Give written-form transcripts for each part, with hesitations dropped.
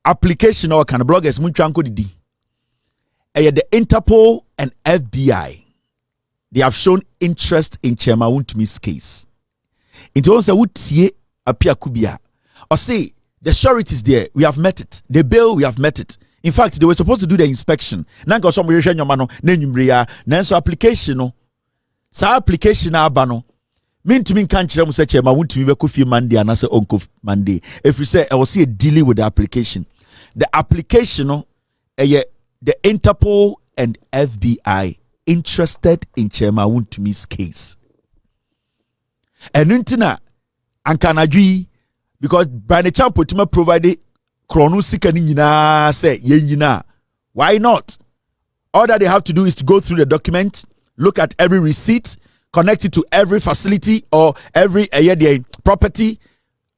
application or kind of bloggers munchanko didi. The Interpol and FBI, they have shown interest in Chairman Wuntumi's case. Into also would see appear kubia or say the surety is there. We have met it. The bill, we have met it. In fact, they were supposed to do the inspection. Nango some relation your mano nenumria nanso application no. Sa application abano. Mean to me can't say Chairman Wuntumi be kofi Monday and I say Uncle Monday. If you say I will see a dealing with the application. The application no the Interpol and FBI interested in Chairman Wuntumi's case. And Nuntina and Kanadri, because Brian Champo provided chronosika nina say yenina. Why not? All that they have to do is to go through the document, look at every receipt, connect it to every facility or every property.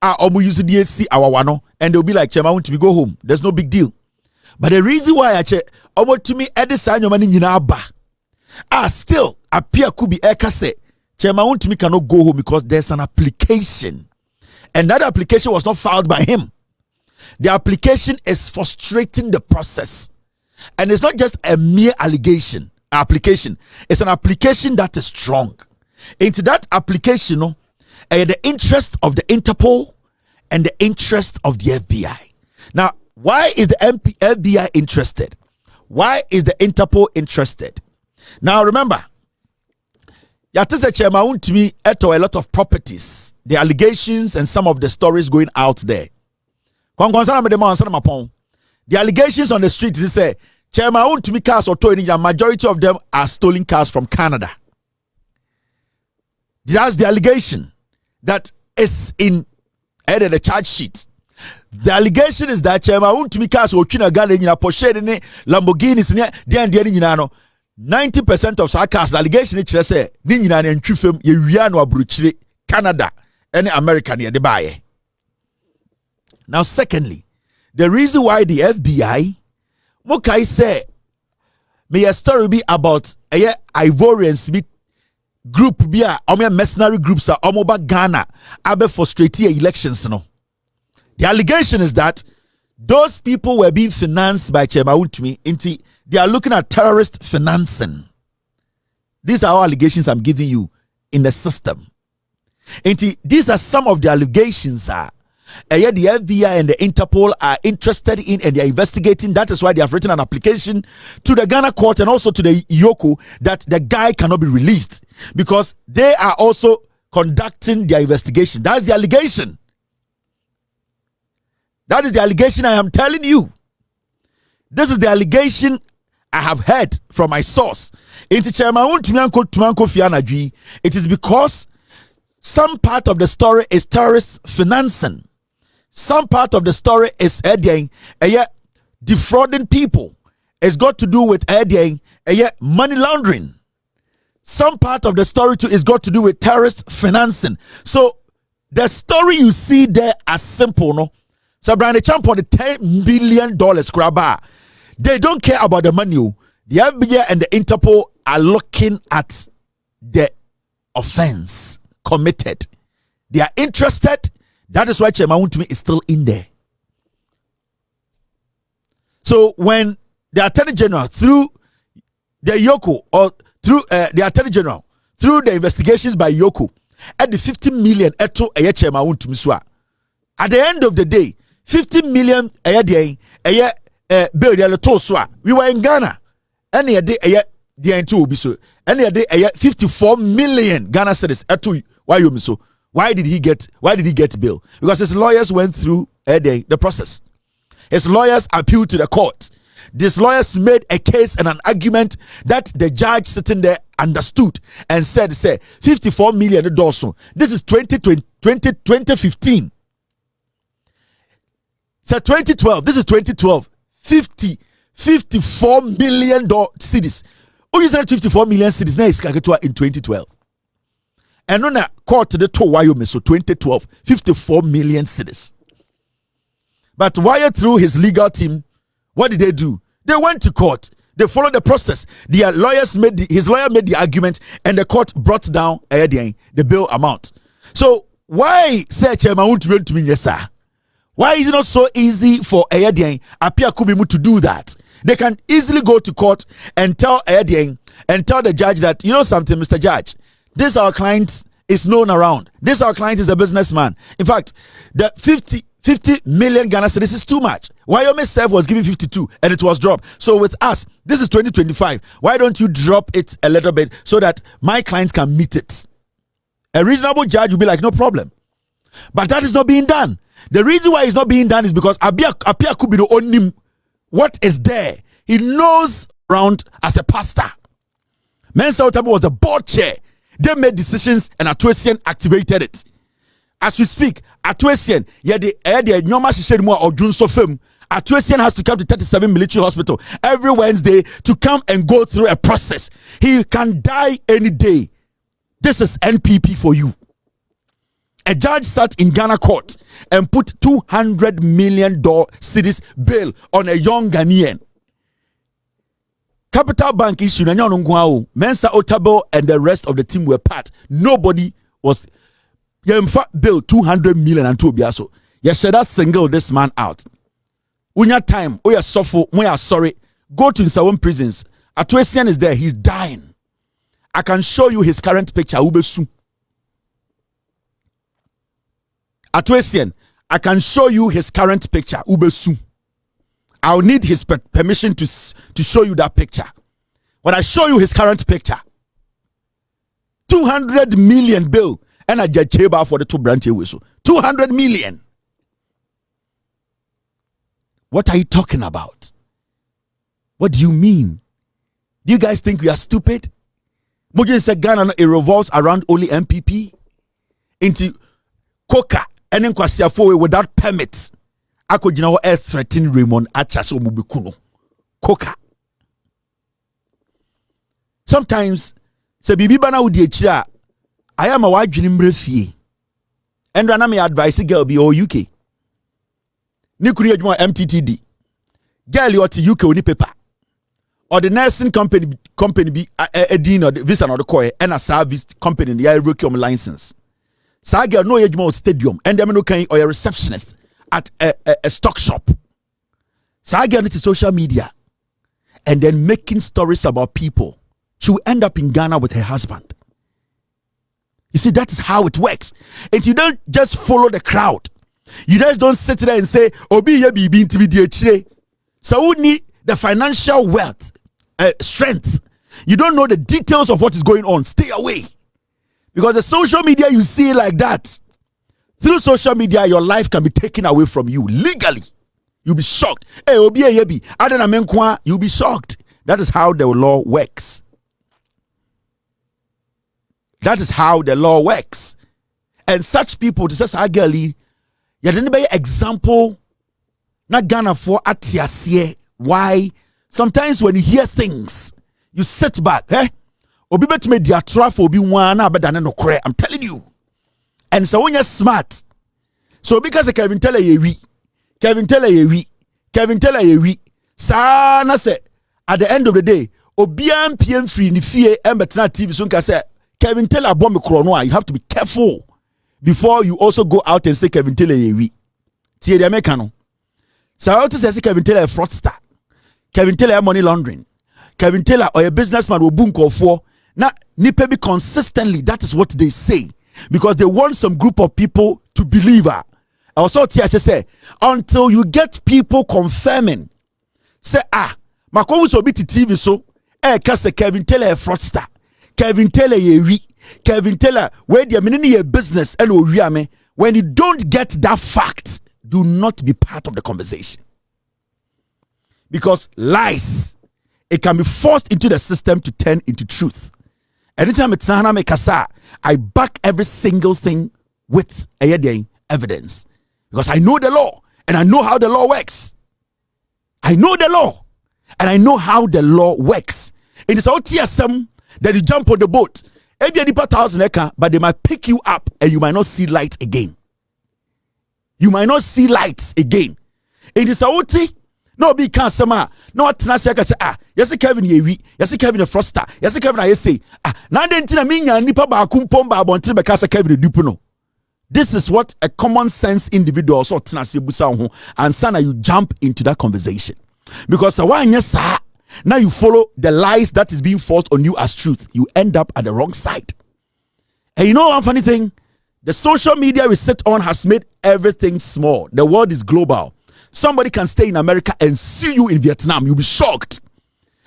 And they'll be like, Chairman Wuntumi, go home. There's no big deal. But the reason why I check to me at the sign your money still appear could be ekase. Chairman Wuntumi cannot go home because there's an application. And that application was not filed by him. The application is frustrating the process. And it's not just a mere application. It's an application that is strong. Into that application, the interest of the Interpol and the interest of the FBI. Now, why is the FBI interested? Why is the Interpol interested? Now, remember, Yatisa Chairman Wuntumi eto a lot of properties. The allegations and some of the stories going out there. The allegations on the street is say Chairman Wuntumi cars or the majority of them are stolen cars from Canada. That's the allegation that is in the charge sheet. The allegation is that Chairman Wuntumi cars or China Ghana Porsche Lamborghinis 90% of our cars, the allegation is say Nina and Chufem Yuriano Abruchile Canada and American near the buyer. Now, secondly, the reason why the FBI Mokai say may a story be about a Ivorian Smith group be a mercenary groups are omoba Ghana abe frustrate elections no. The allegation is that those people were being financed by Chairman Wuntumi. They are looking at terrorist financing. These are all allegations I'm giving you in the system. These are some of the allegations the FBI and the Interpol are interested in and they are investigating. That is why they have written an application to the Ghana court and also to the Yoko that the guy cannot be released because they are also conducting their investigation. That's the allegation. That is the allegation I am telling you. This is the allegation I have heard from my source. It is because some part of the story is terrorist financing. Some part of the story is defrauding people. It's got to do with money laundering. Some part of the story too is got to do with terrorist financing. So the story you see there as simple, no? So Brian Champ on the $10 billion grabber. They don't care about the money. The FBI and the Interpol are looking at the offense committed. They are interested. That is why Chairman Wuntumi is still in there. So when the Attorney General through the Yoko or through the Attorney General through the investigations by Yoko at the 50 million eto Chairman Wuntumi at the end of the day 50 million bill we were in Ghana and the 54 million Ghana cedis eto why you so why did he get bail? Because his lawyers went through the process. His lawyers appealed to the court. These lawyers made a case and an argument that the judge sitting there understood and said 54 million dollars. This is 2015. So 2012, this is 2012. 54 million cedis. Oh, you said 54 million cedis now is in 2012. And on a court the to Wyoming, so 2012, 54 million cedis. But Wire through his legal team, what did they do? They went to court. They followed the process. His lawyer made the argument, and the court brought down the bill amount. So why say Chairman Wuntumi to me, yes, sir? Why is it not so easy for Ayadieng Apia Kubimu to do that? They can easily go to court and tell Ayadieng and tell the judge that, you know something, Mr. Judge, this our client is known around. This our client is a businessman. In fact, the 50 million Ghana cedis is too much. Wyoming Self was given 52 and it was dropped. So with us, this is 2025. Why don't you drop it a little bit so that my client can meet it? A reasonable judge will be like, no problem. But that is not being done. The reason why it's not being done is because Apia Kubido own him. What is there? He knows around as a pastor. Mensa Otabi was the board chair. They made decisions and Atuesian activated it. As we speak, Atuesian, Atuesian has to come to 37 military hospital every Wednesday to come and go through a process. He can die any day. This is NPP for you. A judge sat in Ghana court and put $200 million cedis bail on a young Ghanaian. Capital Bank issue, Mensa Otabil and the rest of the team were part. Nobody was. In fact, bill 200 million and 2 biaso. You should that single this man out. When your time, we are suffer, we are sorry. Go to Nsawam prisons. Atuesian is there, he's dying. I can show you his current picture. Ubesu. Atuesian, I can show you his current picture. Ubesu. I'll need his permission to show you that picture. When I show you his current picture, 200 million bill and a judge for the two branch whistle. 200 million. What are you talking about? What do you mean? Do you guys think we are stupid? Mujin said Ghana, it revolves around only MPP into Coca and then Kwasiafo without permits. Ako jina air threaten Raymond Achas Omubikuno. Coca. Sometimes se bibi bana udi echira I am a white dream refugee. And I may advise a girl be all UK. Nikuri MTTD. Girl you to UK on the paper. Or the nursing company be a dean or the visa or the coy and a service company in the Irocum license. So girl no age stadium and them no can or a receptionist at a stock shop. So girl into social media and then making stories about people. She will end up in Ghana with her husband. You see, that is how it works. And you don't just follow the crowd. You just don't sit there and say, Obi ye bibi intimidate. So we need the financial wealth, strength. You don't know the details of what is going on. Stay away. Because the social media you see like that, through social media, your life can be taken away from you legally. You'll be shocked. Hey, Obi ye bi, adana menkwa, you'll be shocked. That is how the law works. That is how the law works. And such people, to say, girlie, you didn't be example, not Ghana for atiasie. Why? Sometimes when you hear things, you sit back, Obi bet me dia trafo obi wana abedane no kore. I'm telling you. And so when you're smart, so because Kevin Teller ye Kevin Teller ye sa na say at the end of the day, obian PM free ni fie embetena TV so nka say Kevin Teller bomb krono, you have to be careful before you also go out and say Kevin Teller ye tie the Americano. So I also say Kevin Teller a fraudster. Kevin Teller money laundering. Kevin Teller or a businessman will boom call for now nipe be consistently. That is what they say because they want some group of people to believe her. Also say until you get people confirming say Makowu so be TV so cause Kevin Teller a fraudster. Kevin Teller ye Kevin Teller where the mini business and when you don't get that fact, do not be part of the conversation. Because lies, it can be forced into the system to turn into truth. Anytime it's I back every single thing with evidence. Because I know the law and I know how the law works. I know the law and I know how the law works. It is all TSM that you jump on the boat. Maybe a 1,000 acre, but they might pick you up and you might not see light again. You might not see lights again. It is all no be can sama no atena say yes Kevin ye yes Kevin a froster yes Kevin I say na den tina me nya nipa ba kumpom ba bontre be ka say Kevin dupu no This is what a common sense individual so and sana you jump into that conversation. Because now you follow the lies that is being forced on you as truth. You end up at the wrong side. And you know one funny thing? The social media we sit on has made everything small. The world is global. Somebody can stay in America and see you in Vietnam. You'll be shocked.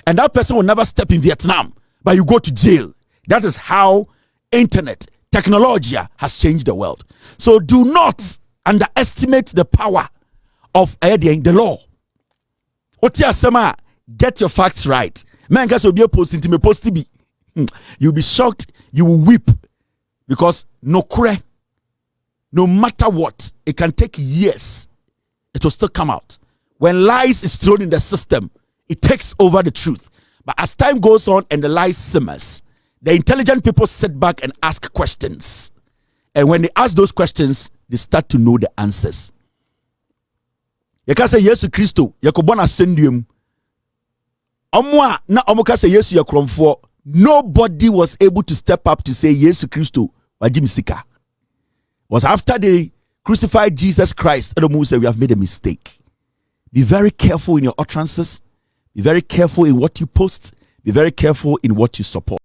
And that person will never step in Vietnam, but you go to jail. That is how internet, technology has changed the world. So do not underestimate the power of the law. Get your facts right. Man, guys will be posting to me, post to be. You'll be shocked. You will weep because no matter what, it can take years. It will still come out. When lies is thrown in the system, it takes over the truth. But as time goes on and the lies simmers, the intelligent people sit back and ask questions. And when they ask those questions, they start to know the answers. You can say yes to Christo. You can born ascendium. Nobody was able to step up to say yes to Christo. Was after they crucified Jesus Christ, we have made a mistake. Be very careful in your utterances. Be very careful in what you post. Be very careful in what you support.